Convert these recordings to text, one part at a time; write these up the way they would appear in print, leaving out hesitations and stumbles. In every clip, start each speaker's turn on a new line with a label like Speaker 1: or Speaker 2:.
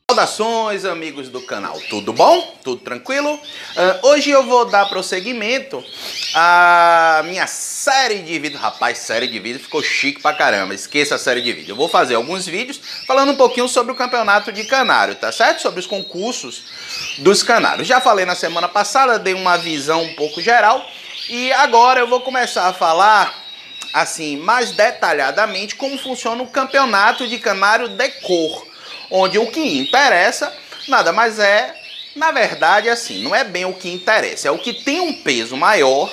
Speaker 1: Saudações, amigos do canal, tudo bom? Tudo tranquilo? Hoje eu vou dar prosseguimento à minha série de vídeos. Rapaz, série de vídeos ficou chique pra caramba, esqueça a série de vídeos. Eu vou fazer alguns vídeos falando um pouquinho sobre o campeonato de canário, tá certo? Sobre os concursos dos canários. Já falei na semana passada, dei uma visão um pouco geral e agora eu vou começar a falar assim, mais detalhadamente como funciona o campeonato de canário de cor. Onde o que interessa nada mais é, na verdade, assim, não é bem o que interessa, é o que tem um peso maior,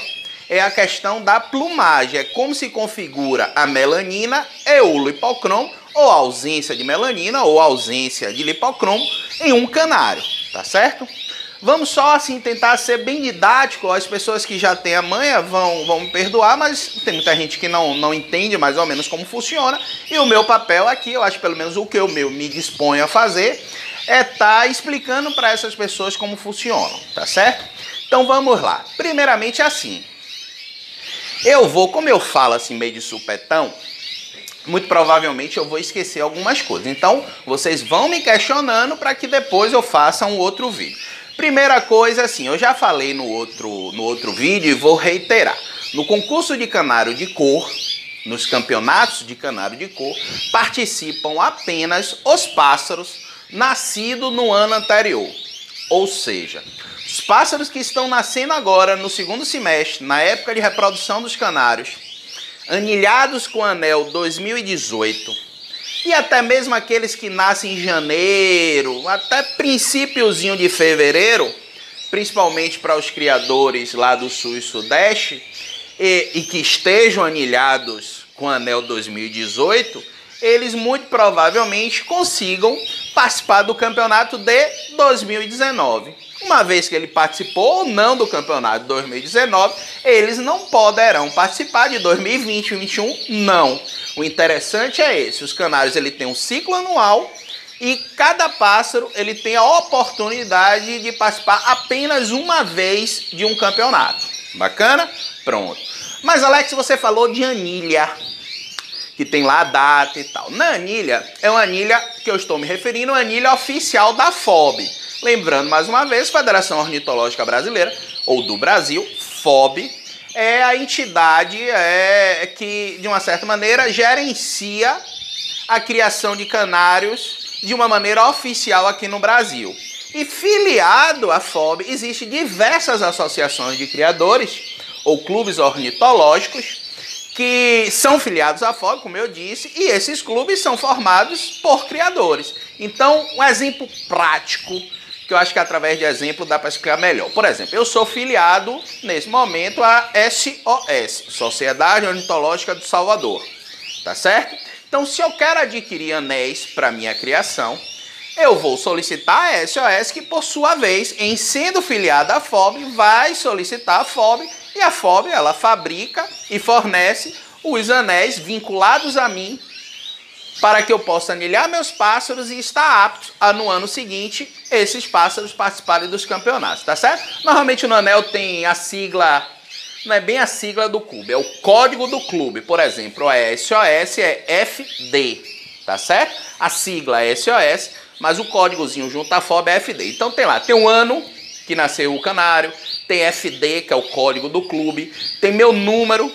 Speaker 1: é a questão da plumagem, é como se configura a melanina e o lipocromo, ou ausência de melanina ou ausência de lipocromo em um canário, tá certo? Vamos só assim tentar ser bem didático, as pessoas que já têm a manha vão me perdoar, mas tem muita gente que não entende mais ou menos como funciona. E o meu papel aqui, eu acho pelo menos o que eu me disponho a fazer, é estar explicando para essas pessoas como funcionam, tá certo? Então vamos lá. Primeiramente assim, como eu falo assim meio de supetão, muito provavelmente eu vou esquecer algumas coisas. Então vocês vão me questionando para que depois eu faça um outro vídeo. Primeira coisa, assim, eu já falei no outro vídeo e vou reiterar. No concurso de canário de cor, nos campeonatos de canário de cor, participam apenas os pássaros nascidos no ano anterior. Ou seja, os pássaros que estão nascendo agora no segundo semestre, na época de reprodução dos canários, anilhados com anel 2018, e até mesmo aqueles que nascem em janeiro, até princípiozinho de fevereiro, principalmente para os criadores lá do sul e sudeste, e que estejam anilhados com anel 2018, eles muito provavelmente consigam participar do campeonato de 2019. Uma vez que ele participou ou não do campeonato de 2019, eles não poderão participar de 2020 e 2021, não. O interessante é esse, os canários ele tem um ciclo anual e cada pássaro ele tem a oportunidade de participar apenas uma vez de um campeonato. Bacana? Pronto. Mas Alex, você falou de anilha, que tem lá a data e tal. Na anilha, é uma anilha que eu estou me referindo, uma anilha oficial da FOB. Lembrando mais uma vez, Federação Ornitológica Brasileira, ou do Brasil, FOB, é a entidade que, de uma certa maneira, gerencia a criação de canários de uma maneira oficial aqui no Brasil. E filiado à FOB, existem diversas associações de criadores, ou clubes ornitológicos, que são filiados à FOB, como eu disse, e esses clubes são formados por criadores. Então, um exemplo prático, que eu acho que através de exemplo dá para explicar melhor. Por exemplo, eu sou filiado, nesse momento, à SOS, Sociedade Ornitológica do Salvador, tá certo? Então, se eu quero adquirir anéis para minha criação, eu vou solicitar a SOS, que por sua vez, em sendo filiada à FOB, vai solicitar a FOB, e a FOB, ela fabrica e fornece os anéis vinculados a mim, para que eu possa anilhar meus pássaros e estar apto a, no ano seguinte, esses pássaros participarem dos campeonatos, tá certo? Normalmente no anel tem a sigla, não é bem a sigla do clube, é o código do clube. Por exemplo, a SOS é FD, tá certo? A sigla é SOS, mas o códigozinho junto à FOB é FD. Então tem lá, tem o ano que nasceu o canário, tem FD, que é o código do clube, tem meu número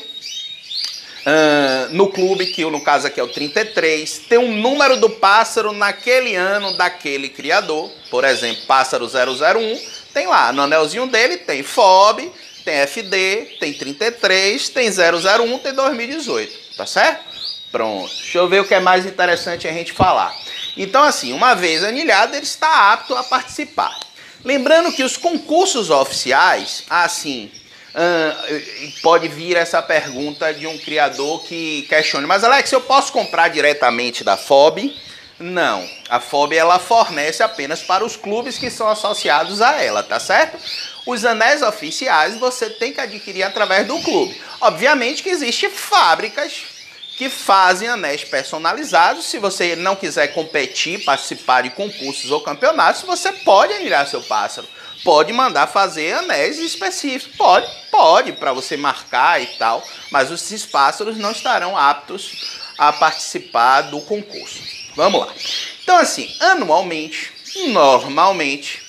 Speaker 1: no clube, que no caso aqui é o 33, tem um número do pássaro naquele ano daquele criador, por exemplo, pássaro 001, tem lá, no anelzinho dele tem FOB, tem FD, tem 33, tem 001, tem 2018, tá certo? Pronto, deixa eu ver o que é mais interessante a gente falar. Então assim, uma vez anilhado, ele está apto a participar. Lembrando que os concursos oficiais, assim, pode vir essa pergunta de um criador que questione, mas Alex, eu posso comprar diretamente da FOB? Não, a FOB ela fornece apenas para os clubes que são associados a ela, tá certo? Os anéis oficiais você tem que adquirir através do clube. Obviamente que existem fábricas que fazem anéis personalizados. Se você não quiser competir, participar de concursos ou campeonatos, você pode admirar seu pássaro. Pode mandar fazer anéis específicos. Pode, para você marcar e tal. Mas esses pássaros não estarão aptos a participar do concurso. Vamos lá. Então, assim, anualmente, normalmente,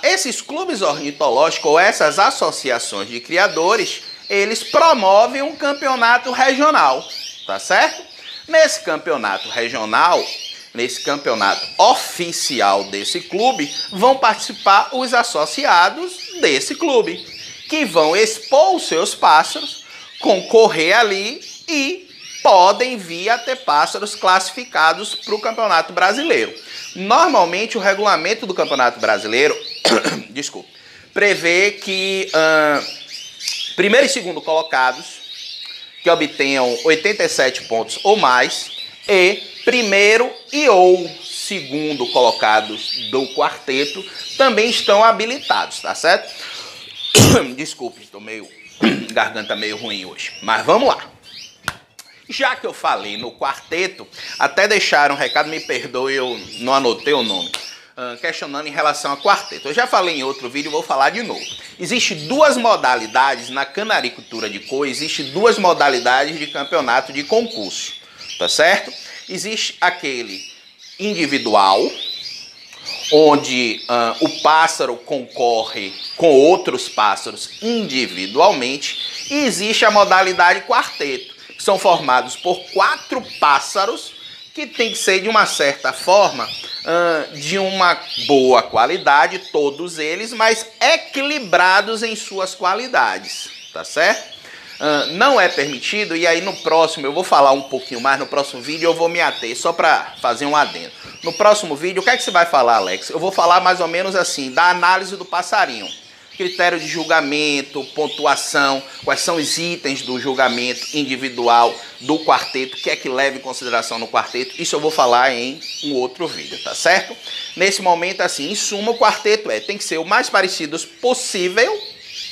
Speaker 1: esses clubes ornitológicos ou essas associações de criadores, eles promovem um campeonato regional, tá certo? Nesse campeonato regional, nesse campeonato oficial desse clube, vão participar os associados desse clube, que vão expor os seus pássaros, concorrer ali e podem vir a ter pássaros classificados para o Campeonato Brasileiro. Normalmente, o regulamento do Campeonato Brasileiro prevê que primeiro e segundo colocados que obtenham 87 pontos ou mais e primeiro e ou segundo colocados do quarteto também estão habilitados, tá certo? Desculpe, estou garganta meio ruim hoje, mas vamos lá. Já que eu falei no quarteto, até deixaram um recado, me perdoe, eu não anotei o nome, questionando em relação a quarteto. Eu já falei em outro vídeo, vou falar de novo. Existem duas modalidades na canaricultura de cor, existem duas modalidades de campeonato de concurso, tá certo? Existe aquele individual, onde o pássaro concorre com outros pássaros individualmente, e existe a modalidade quarteto, que são formados por 4 pássaros que tem que ser de uma certa forma, de uma boa qualidade, todos eles, mas equilibrados em suas qualidades, tá certo? Não é permitido, e aí no próximo eu vou falar um pouquinho mais, no próximo vídeo eu vou me ater, só para fazer um adendo. No próximo vídeo, o que é que você vai falar, Alex? Eu vou falar mais ou menos assim, da análise do passarinho. Critério de julgamento, pontuação, quais são os itens do julgamento individual do quarteto, o que é que leva em consideração no quarteto, isso eu vou falar em um outro vídeo, tá certo? Nesse momento, assim, em suma, o quarteto tem que ser o mais parecido possível,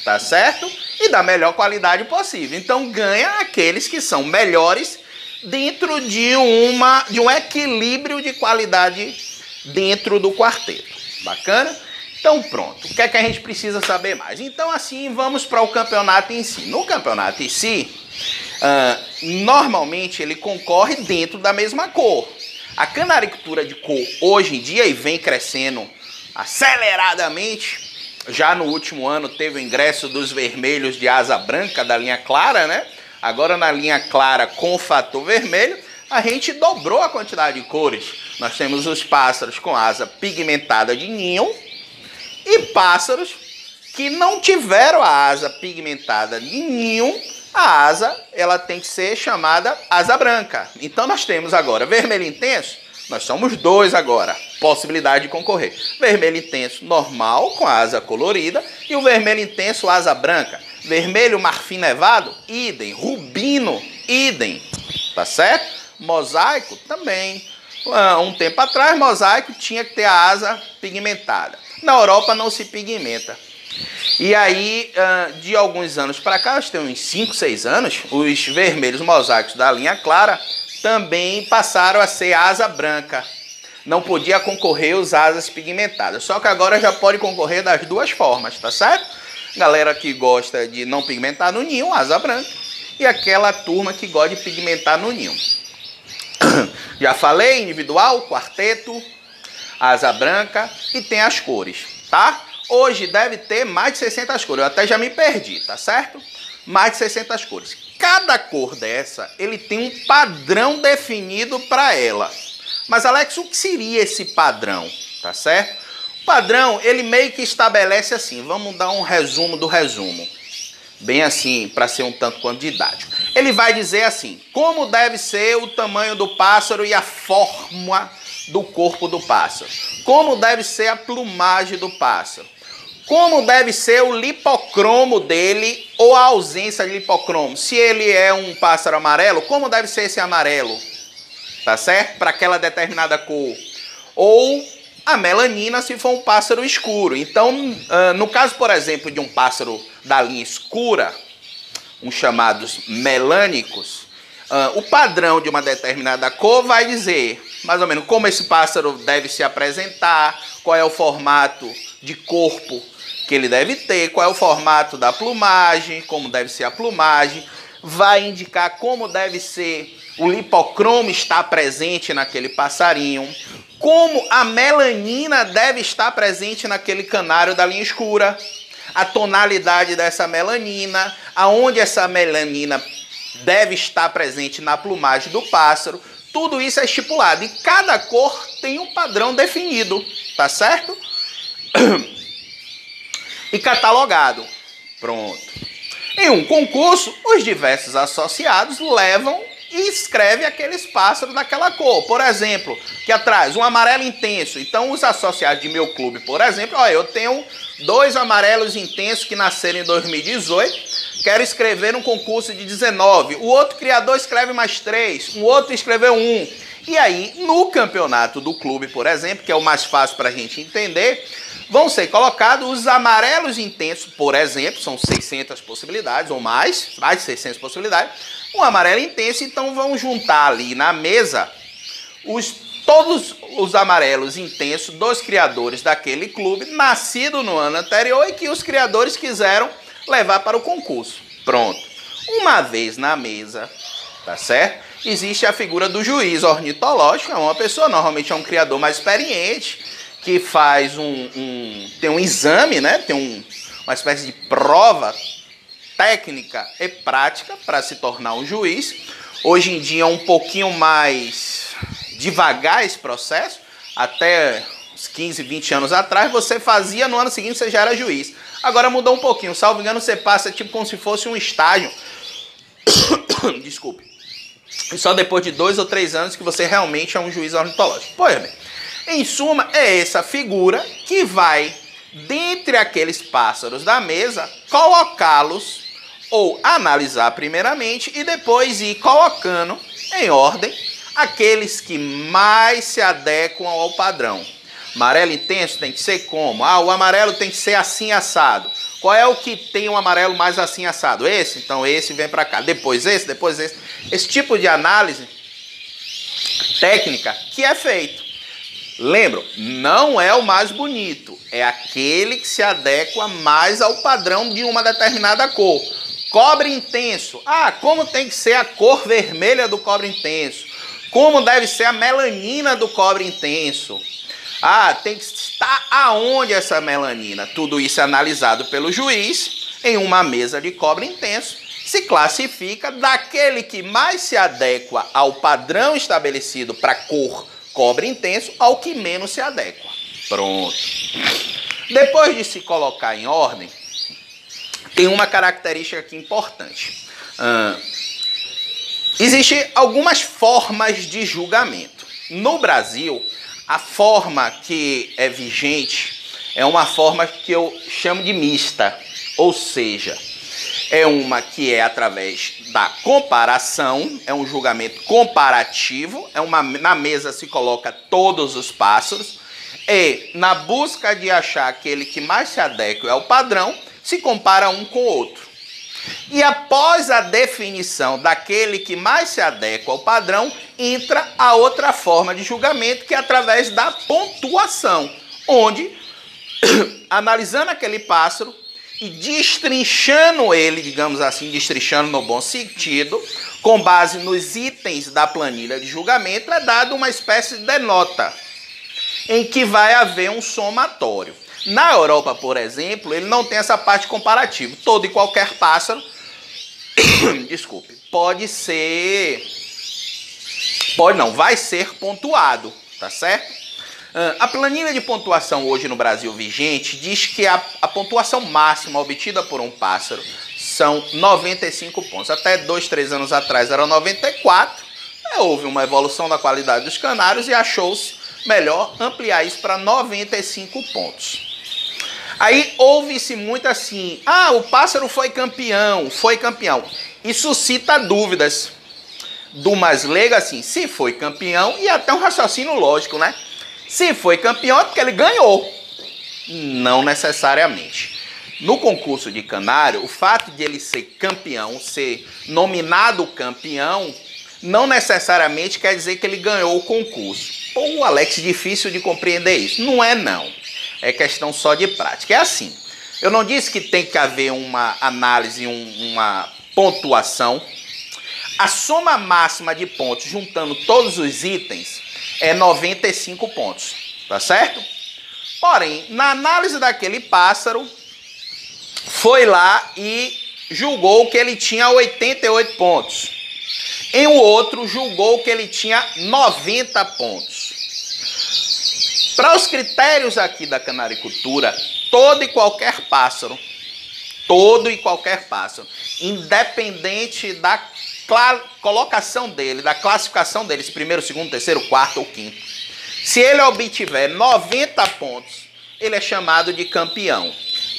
Speaker 1: tá certo? E da melhor qualidade possível. Então ganha aqueles que são melhores dentro de um equilíbrio de qualidade dentro do quarteto. Bacana? Então pronto, o que é que a gente precisa saber mais? Então assim, vamos para o campeonato em si. No campeonato em si, normalmente ele concorre dentro da mesma cor. A canaricultura de cor hoje em dia e vem crescendo aceleradamente. Já no último ano teve o ingresso dos vermelhos de asa branca da linha clara, né? Agora na linha clara com fator vermelho, a gente dobrou a quantidade de cores. Nós temos os pássaros com asa pigmentada de ninho, e pássaros que não tiveram a asa pigmentada de ninho, a asa ela tem que ser chamada asa branca. Então nós temos agora vermelho intenso, nós somos 2 agora, possibilidade de concorrer. Vermelho intenso normal com a asa colorida e o vermelho intenso asa branca. Vermelho marfim nevado, idem. Rubino, idem. Tá certo? Mosaico também. Um tempo atrás, mosaico tinha que ter a asa pigmentada. Na Europa não se pigmenta. E aí, de alguns anos para cá, nós temos uns 5, 6 anos, os vermelhos mosaicos da linha clara também passaram a ser asa branca. Não podia concorrer os asas pigmentadas. Só que agora já pode concorrer das duas formas, tá certo? Galera que gosta de não pigmentar no ninho, asa branca. E aquela turma que gosta de pigmentar no ninho. Já falei, individual, quarteto, asa branca e tem as cores, tá? Hoje deve ter mais de 600 cores, eu até já me perdi, tá certo? Mais de 600 cores. Cada cor dessa, ele tem um padrão definido para ela. Mas, Alex, o que seria esse padrão, tá certo? O padrão, ele meio que estabelece assim, vamos dar um resumo do resumo. Bem assim, para ser um tanto quanto didático. Ele vai dizer assim, como deve ser o tamanho do pássaro e a forma do corpo do pássaro. Como deve ser a plumagem do pássaro. Como deve ser o lipocromo dele ou a ausência de lipocromo. Se ele é um pássaro amarelo, como deve ser esse amarelo? Tá certo? Para aquela determinada cor. Ou a melanina se for um pássaro escuro. Então, no caso, por exemplo, de um pássaro da linha escura, uns chamados melânicos, o padrão de uma determinada cor vai dizer mais ou menos como esse pássaro deve se apresentar, qual é o formato de corpo que ele deve ter, qual é o formato da plumagem, como deve ser a plumagem, vai indicar como deve ser o lipocromo estar presente naquele passarinho, como a melanina deve estar presente naquele canário da linha escura, a tonalidade dessa melanina, aonde essa melanina deve estar presente na plumagem do pássaro. Tudo isso é estipulado e cada cor tem um padrão definido, tá certo? E catalogado. Pronto. Em um concurso, os diversos associados levam e escrevem aqueles pássaros daquela cor. Por exemplo, aqui atrás, um amarelo intenso. Então, os associados de meu clube, por exemplo, ó, eu tenho 2 amarelos intensos que nasceram em 2018. Quero escrever um concurso de 19. O outro criador escreve mais 3. O outro escreveu 1. E aí, no campeonato do clube, por exemplo, que é o mais fácil para a gente entender, vão ser colocados os amarelos intensos, por exemplo, são 600 possibilidades ou mais de 600 possibilidades. Um amarelo intenso, então vão juntar ali na mesa todos os amarelos intensos dos criadores daquele clube, nascido no ano anterior e que os criadores quiseram levar para o concurso. Pronto. Uma vez na mesa, tá certo? Existe a figura do juiz ornitológico, é uma pessoa, normalmente é um criador mais experiente, que faz tem um exame, né? Tem uma espécie de prova técnica e prática para se tornar um juiz. Hoje em dia é um pouquinho mais devagar esse processo. Até uns 15, 20 anos atrás, você fazia, no ano seguinte você já era juiz. Agora mudou um pouquinho, salvo engano, você passa tipo como se fosse um estágio. Desculpe. E só depois de 2 ou 3 anos que você realmente é um juiz ornitológico. Pois bem. Em suma, é essa figura que vai, dentre aqueles pássaros da mesa, colocá-los ou analisar primeiramente e depois ir colocando em ordem aqueles que mais se adequam ao padrão. Amarelo intenso tem que ser como? Ah, o amarelo tem que ser assim assado. Qual é o que tem um amarelo mais assim assado? Esse? Então esse vem para cá. Depois esse, depois esse. Esse tipo de análise técnica que é feito. Lembram, não é o mais bonito, é aquele que se adequa mais ao padrão de uma determinada cor. Cobre intenso. Ah, como tem que ser a cor vermelha do cobre intenso? Como deve ser a melanina do cobre intenso? Ah, tem que estar aonde essa melanina? Tudo isso é analisado pelo juiz em uma mesa de cobre intenso. Se classifica daquele que mais se adequa ao padrão estabelecido para cor cobre intenso ao que menos se adequa. Pronto. Depois de se colocar em ordem, tem uma característica aqui importante. Existem algumas formas de julgamento. No Brasil, a forma que é vigente é uma forma que eu chamo de mista. Ou seja, é uma que é através da comparação, é um julgamento comparativo, na mesa se coloca todos os pássaros, e na busca de achar aquele que mais se adequa ao padrão, se compara um com o outro. E após a definição daquele que mais se adequa ao padrão, entra a outra forma de julgamento, que é através da pontuação, onde, analisando aquele pássaro, e destrinchando ele, digamos assim, destrinchando no bom sentido, com base nos itens da planilha de julgamento, é dado uma espécie de nota, em que vai haver um somatório. Na Europa, por exemplo, ele não tem essa parte comparativa. Todo e qualquer pássaro, desculpe, vai ser pontuado, tá certo? A planilha de pontuação hoje no Brasil vigente diz que a pontuação máxima obtida por um pássaro são 95 pontos. Até 2, 3 anos atrás era 94. Houve uma evolução da qualidade dos canários e achou-se melhor ampliar isso para 95 pontos. Aí ouve-se muito assim, o pássaro foi campeão. Isso suscita dúvidas do mais leigo assim, se foi campeão, e até um raciocínio lógico, né? Se foi campeão é porque ele ganhou. Não necessariamente. No concurso de canário, o fato de ele ser campeão, ser nominado campeão, não necessariamente quer dizer que ele ganhou o concurso. Pô, Alex, difícil de compreender isso. Não é não. É questão só de prática. É assim. Eu não disse que tem que haver uma análise, uma pontuação. A soma máxima de pontos, juntando todos os itens, é 95 pontos. Tá certo? Porém, na análise daquele pássaro, foi lá e julgou que ele tinha 88 pontos. Em um outro, julgou que ele tinha 90 pontos. Para os critérios aqui da canaricultura, todo e qualquer pássaro, independente da colocação dele, da classificação dele, primeiro, segundo, terceiro, quarto ou quinto, se ele obtiver 90 pontos, ele é chamado de campeão.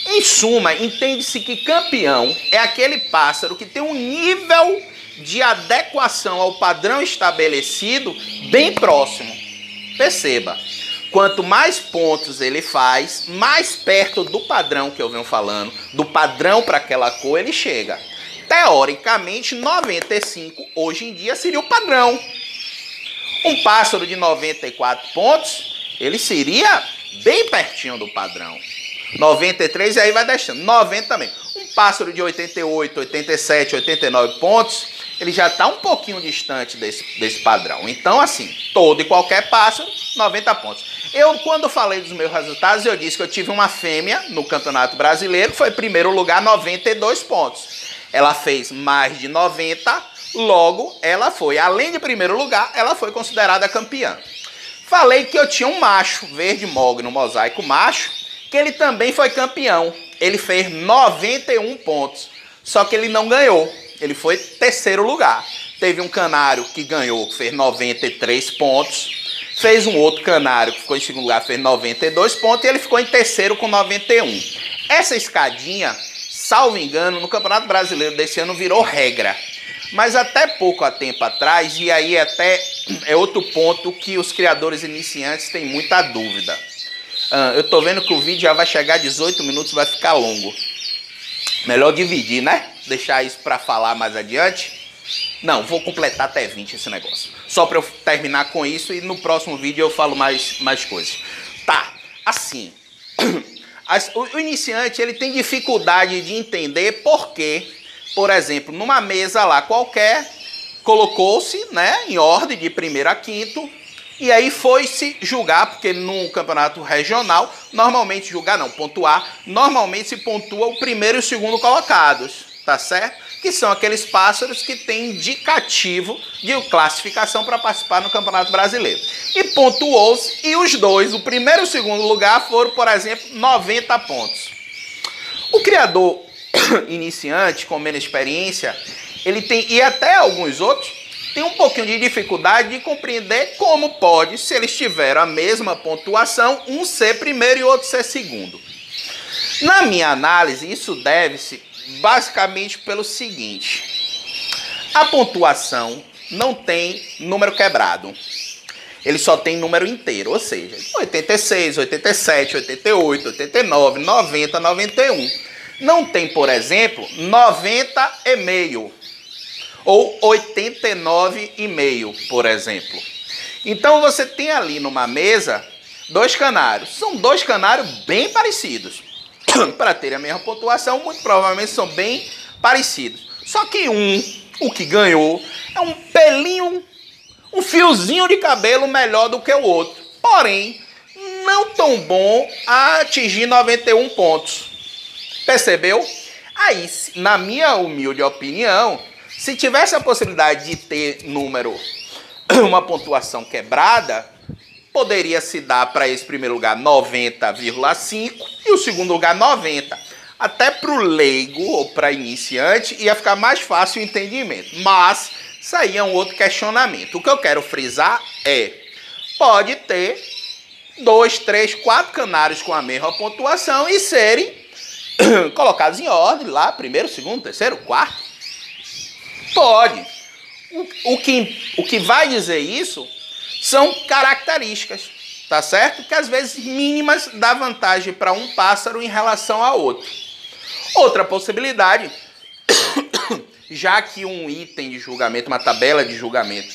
Speaker 1: Em suma, entende-se que campeão é aquele pássaro que tem um nível de adequação ao padrão estabelecido bem próximo. Perceba, quanto mais pontos ele faz, mais perto do padrão que eu venho falando, do padrão para aquela cor ele chega. Teoricamente, 95 hoje em dia seria o padrão. Um pássaro de 94 pontos, ele seria bem pertinho do padrão. 93 e aí vai deixando. 90 também. Um pássaro de 88, 87, 89 pontos, ele já está um pouquinho distante desse padrão. Então, assim, todo e qualquer pássaro, 90 pontos. Eu, quando falei dos meus resultados, eu disse que eu tive uma fêmea no Campeonato Brasileiro, que foi primeiro lugar, 92 pontos. Ela fez mais de 90, logo, ela foi, além de primeiro lugar, ela foi considerada campeã. Falei que eu tinha um macho, verde mogno, mosaico macho, que ele também foi campeão. Ele fez 91 pontos, só que ele não ganhou. Ele foi terceiro lugar. Teve um canário que ganhou, que fez 93 pontos. Fez um outro canário que ficou em segundo lugar, fez 92 pontos. E ele ficou em terceiro com 91. Essa escadinha, salvo engano, no Campeonato Brasileiro desse ano virou regra. Mas até pouco tempo atrás, e aí até é outro ponto que os criadores iniciantes têm muita dúvida. Eu tô vendo que o vídeo já vai chegar a 18 minutos, vai ficar longo. Melhor dividir, né? Deixar isso para falar mais adiante. Não, vou completar até 20 esse negócio. Só para eu terminar com isso e no próximo vídeo eu falo mais coisas. Tá, assim. O iniciante, ele tem dificuldade de entender por que, por exemplo, numa mesa lá qualquer, colocou-se, né, em ordem de primeiro a quinto, e aí foi-se julgar, porque num campeonato regional, normalmente julgar não, pontuar, normalmente se pontua o primeiro e o segundo colocados, tá certo? Que são aqueles pássaros que têm indicativo de classificação para participar no Campeonato Brasileiro. E pontuou-se, e os dois, o primeiro e o segundo lugar, foram, por exemplo, 90 pontos. O criador iniciante, com menos experiência, ele tem, e até alguns outros, tem um pouquinho de dificuldade de compreender como pode, se eles tiveram a mesma pontuação, um ser primeiro e outro ser segundo. Na minha análise, isso deve-se basicamente pelo seguinte: a pontuação não tem número quebrado, ele só tem número inteiro, ou seja, 86, 87, 88, 89, 90, 91. Não tem, por exemplo, 90,5 ou 89,5, por exemplo. Então você tem ali numa mesa dois canários, são dois canários bem parecidos. Para ter a mesma pontuação, muito provavelmente são bem parecidos. Só que o que ganhou, é um pelinho, um fiozinho de cabelo melhor do que o outro. Porém, não tão bom a atingir 91 pontos. Percebeu? Aí, na minha humilde opinião, se tivesse a possibilidade de ter uma pontuação quebrada, poderia se dar para esse primeiro lugar 90,5 e o segundo lugar 90. Até para o leigo ou para iniciante ia ficar mais fácil o entendimento. Mas isso aí é um outro questionamento. O que eu quero frisar é, pode ter 2, 3, 4 canários com a mesma pontuação e serem colocados em ordem lá, primeiro, segundo, terceiro, quarto. Pode. O que vai dizer isso são características. tá certo? Que às vezes mínimas dá vantagem para um pássaro em relação a outro. Outra possibilidade, já que um item de julgamento, uma tabela de julgamento,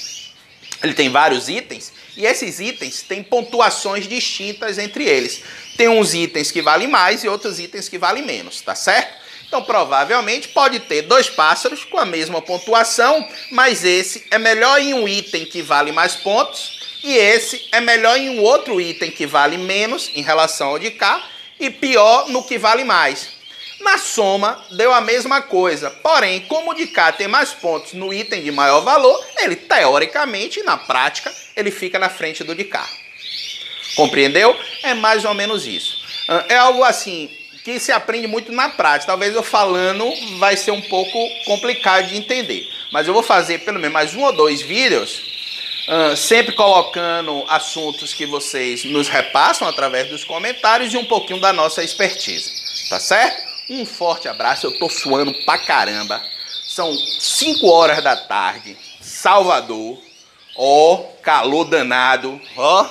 Speaker 1: ele tem vários itens, e esses itens têm pontuações distintas entre eles. Tem uns itens que valem mais e outros itens que valem menos, tá certo? Então, provavelmente, pode ter dois pássaros com a mesma pontuação, mas esse é melhor em um item que vale mais pontos, e esse é melhor em um outro item que vale menos em relação ao de cá, e pior no que vale mais. Na soma, deu a mesma coisa, porém, como o de cá tem mais pontos no item de maior valor, ele, teoricamente, na prática, ele fica na frente do de cá. Compreendeu? É mais ou menos isso. É algo assim que se aprende muito na prática. Talvez eu falando vai ser um pouco complicado de entender. Mas eu vou fazer pelo menos mais 1 ou 2 vídeos, sempre colocando assuntos que vocês nos repassam através dos comentários e um pouquinho da nossa expertise. Tá certo? Um forte abraço. Eu tô suando pra caramba. São 5 horas da tarde. Salvador. Ó, calor danado. Ó.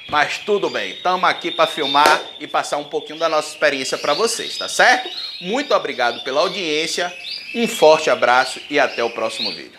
Speaker 1: Mas tudo bem, estamos aqui para filmar e passar um pouquinho da nossa experiência para vocês, tá certo? Muito obrigado pela audiência, um forte abraço e até o próximo vídeo.